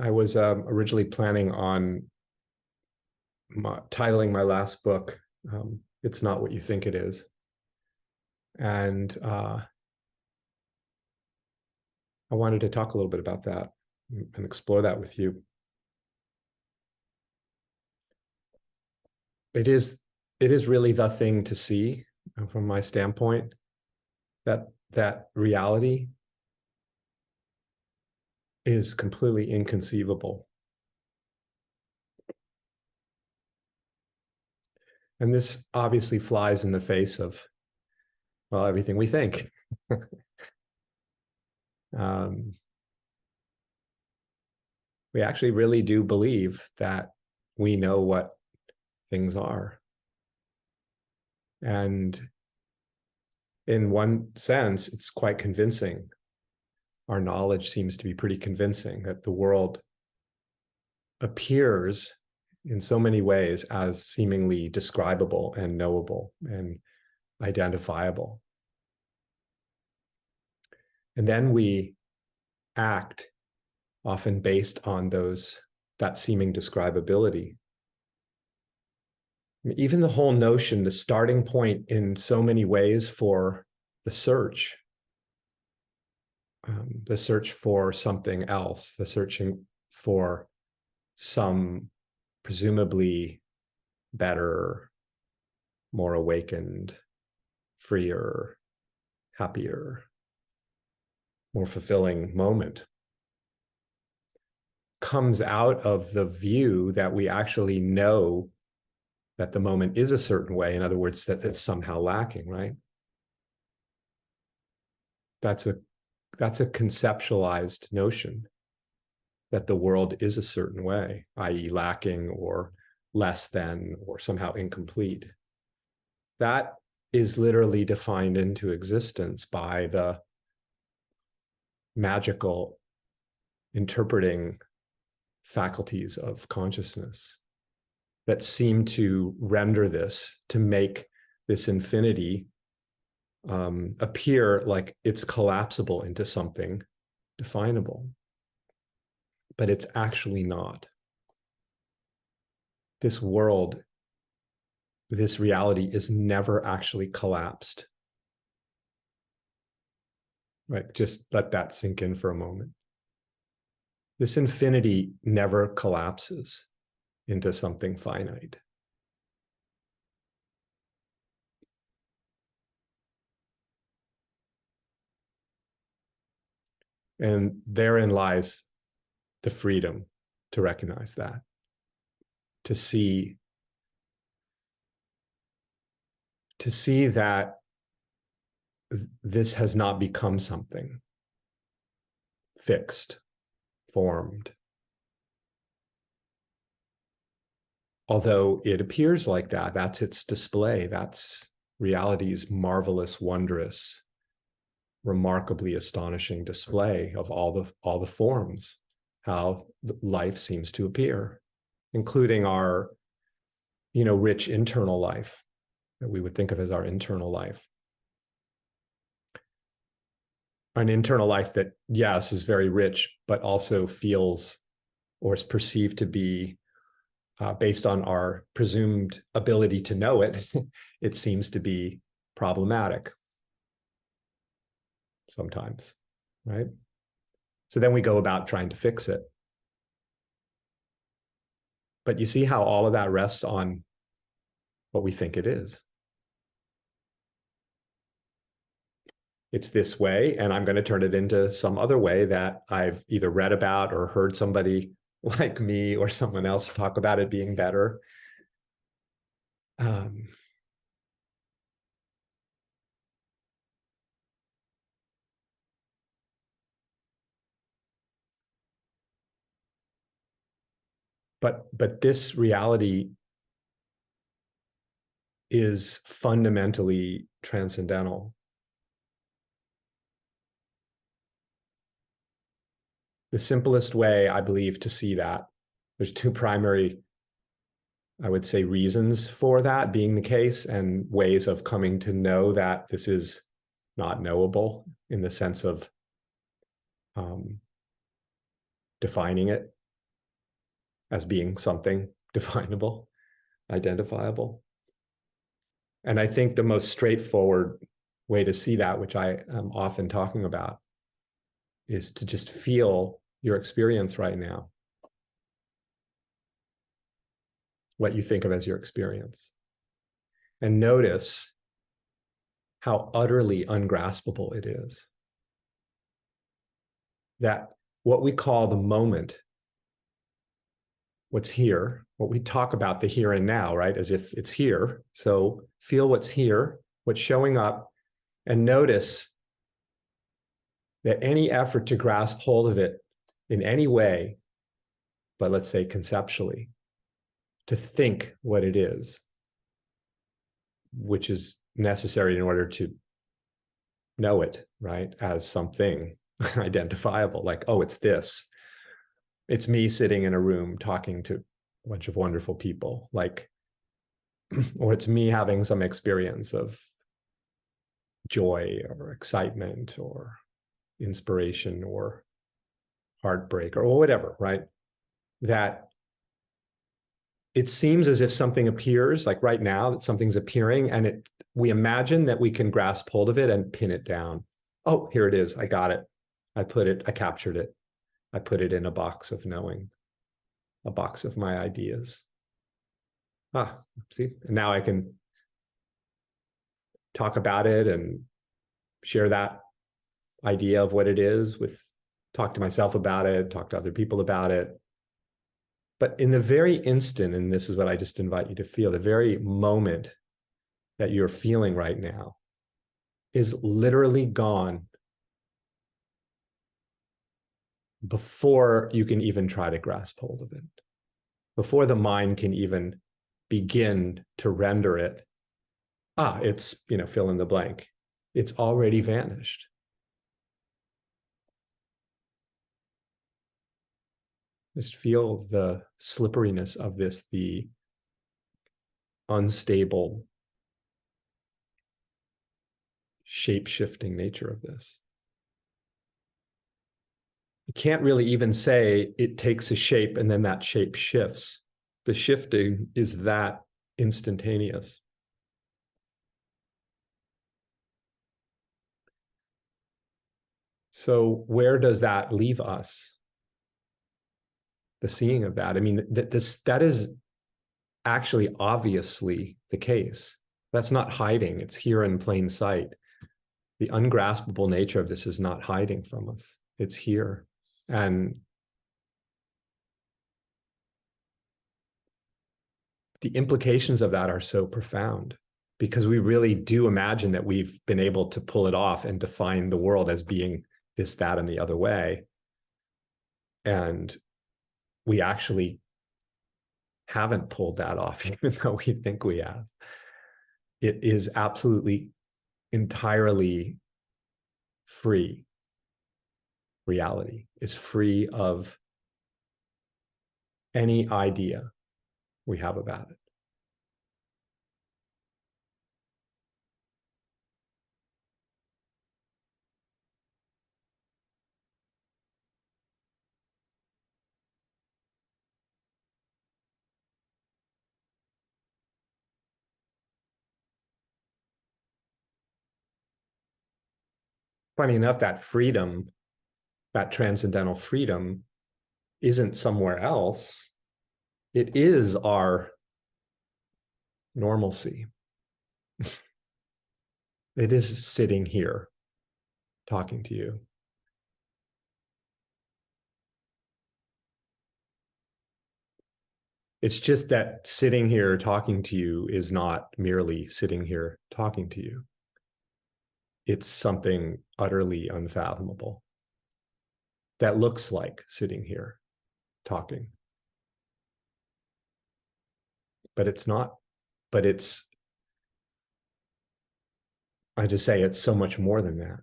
I was originally planning on titling my last book, It's Not What You Think It Is. And I wanted to talk a little bit about that and explore that with you. It is really the thing to see from my standpoint, that reality is completely inconceivable. And this obviously flies in the face of, well, everything we think. We actually really do believe that we know what things are. And in one sense, it's quite convincing. Our knowledge seems to be pretty convincing that the world appears in so many ways as seemingly describable and knowable and identifiable. And then we act often based on that seeming describability. Even the whole notion, the starting point in so many ways for the search for something else, the searching for some presumably better, more awakened, freer, happier, more fulfilling moment, comes out of the view that we actually know that the moment is a certain way. In other words, that it's somehow lacking, right? That's a conceptualized notion that the world is a certain way, i.e. lacking or less than or somehow incomplete. That is literally defined into existence by the magical interpreting faculties of consciousness that seem to render this, to make this infinity appear like it's collapsible into something definable. But it's actually not. This world, this reality is never actually collapsed. Right? Just let that sink in for a moment. This infinity never collapses into something finite. And therein lies the freedom to recognize that, to see that this has not become something fixed, formed. Although it appears like that, that's its display, that's reality's marvelous, wondrous, remarkably astonishing display of all the forms, how life seems to appear, including our, rich internal life that we would think of as our internal life. An internal life that, yes, is very rich, but also feels or is perceived to be, based on our presumed ability to know it, it seems to be problematic sometimes, right? So then we go about trying to fix it. But you see how all of that rests on what we think it is. It's this way, and I'm going to turn it into some other way that I've either read about or heard somebody like me or someone else talk about it being better. But this reality is fundamentally transcendental. The simplest way, I believe, to see that, there's two primary, I would say, reasons for that being the case and ways of coming to know that this is not knowable in the sense of defining it. as being something definable, identifiable. And I think the most straightforward way to see that, which I am often talking about, is to just feel your experience right now, what you think of as your experience, and notice how utterly ungraspable it is. That what we call the moment, what's here, what we talk about, the here and now, right? As if it's here. So feel what's here, what's showing up, and notice that any effort to grasp hold of it in any way, but let's say conceptually, to think what it is, which is necessary in order to know it, right? As something identifiable, like, oh, it's this. It's me sitting in a room talking to a bunch of wonderful people, like, or it's me having some experience of joy or excitement or inspiration or heartbreak or whatever, right? That it seems as if something appears, like right now, that something's appearing, and we imagine that we can grasp hold of it and pin it down. Oh, here it is. I got it. I captured it. I put it in a box of knowing, a box of my ideas. See, and now I can talk about it and share that idea of what it is talk to myself about it, talk to other people about it. But in the very instant, and this is what I just invite you to feel, the very moment that you're feeling right now is literally gone before you can even try to grasp hold of it, before the mind can even begin to render it. It's, fill in the blank. It's already vanished. Just feel the slipperiness of this, the unstable, shape-shifting nature of this. You can't really even say it takes a shape and then that shape shifts. The shifting is that instantaneous. So where does that leave us? The seeing of that. I mean, that is actually obviously the case. That's not hiding. It's here in plain sight. The ungraspable nature of this is not hiding from us. It's here. And the implications of that are so profound, because we really do imagine that we've been able to pull it off and define the world as being this, that, and the other way. And we actually haven't pulled that off, even though we think we have. It is absolutely, entirely free. Reality is free of any idea we have about it. Funny enough, that freedom, that transcendental freedom, isn't somewhere else. It is our normalcy. It is sitting here talking to you. It's just that sitting here talking to you is not merely sitting here talking to you. It's something utterly unfathomable that looks like sitting here talking. But it's not. But I just say it's so much more than that.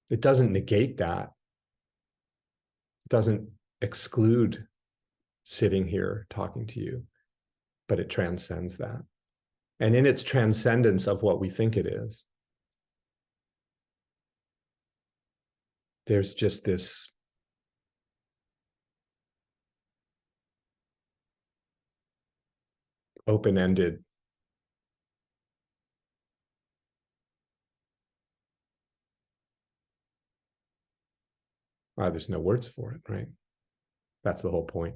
It doesn't negate that. It doesn't exclude sitting here talking to you, but it transcends that. And in its transcendence of what we think it is, there's just this open-ended. There's no words for it, right? That's the whole point.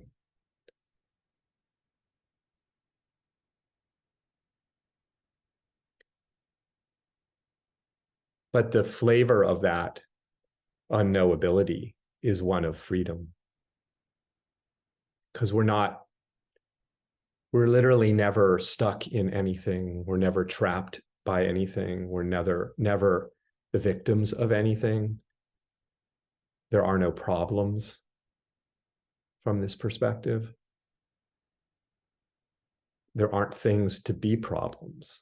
But the flavor of that unknowability is one of freedom. Because we're literally never stuck in anything. We're never trapped by anything. We're never the victims of anything. There are no problems from this perspective. There aren't things to be problems.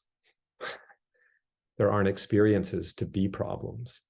There aren't experiences to be problems.